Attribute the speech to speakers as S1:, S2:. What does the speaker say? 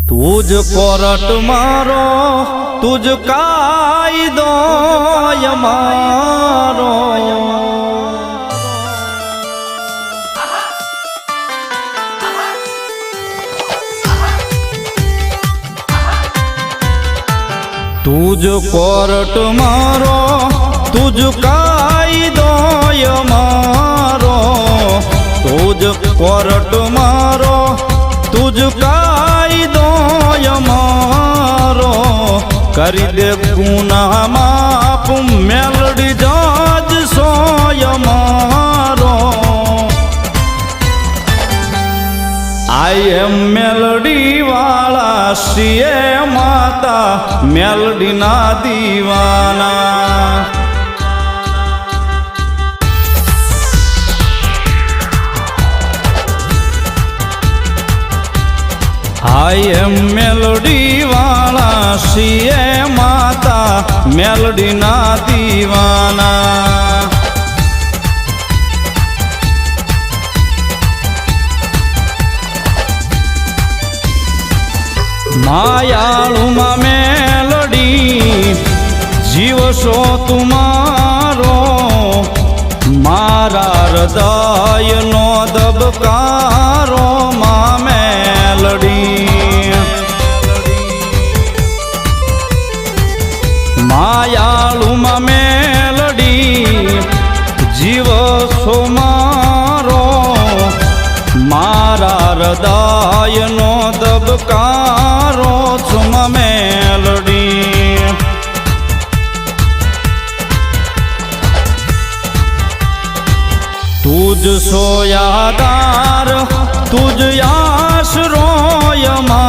S1: तुझ कोरट मारो तुझ कायदो मारो तुझ कोरट मारो तुझ कायदो मारो तुझ कोरट मारो तुझ कायदो मारो करी दे गुनाह माफ मेलडी जज सोय मारो आई एम मेलडी वाला सीए माता मेलडी ना दीवाना आई एम मेलडी वाला सीए माता मेलडी ना दीवाना मायालू मा मेलडी जीव सो तुम्हारो मारा हृदय नो दबकारो मा मेलडी मायालू मा मेलडी जीव सो मारो मारा हृदय नो दबकारो छुम मेलडी तुझ सो यादार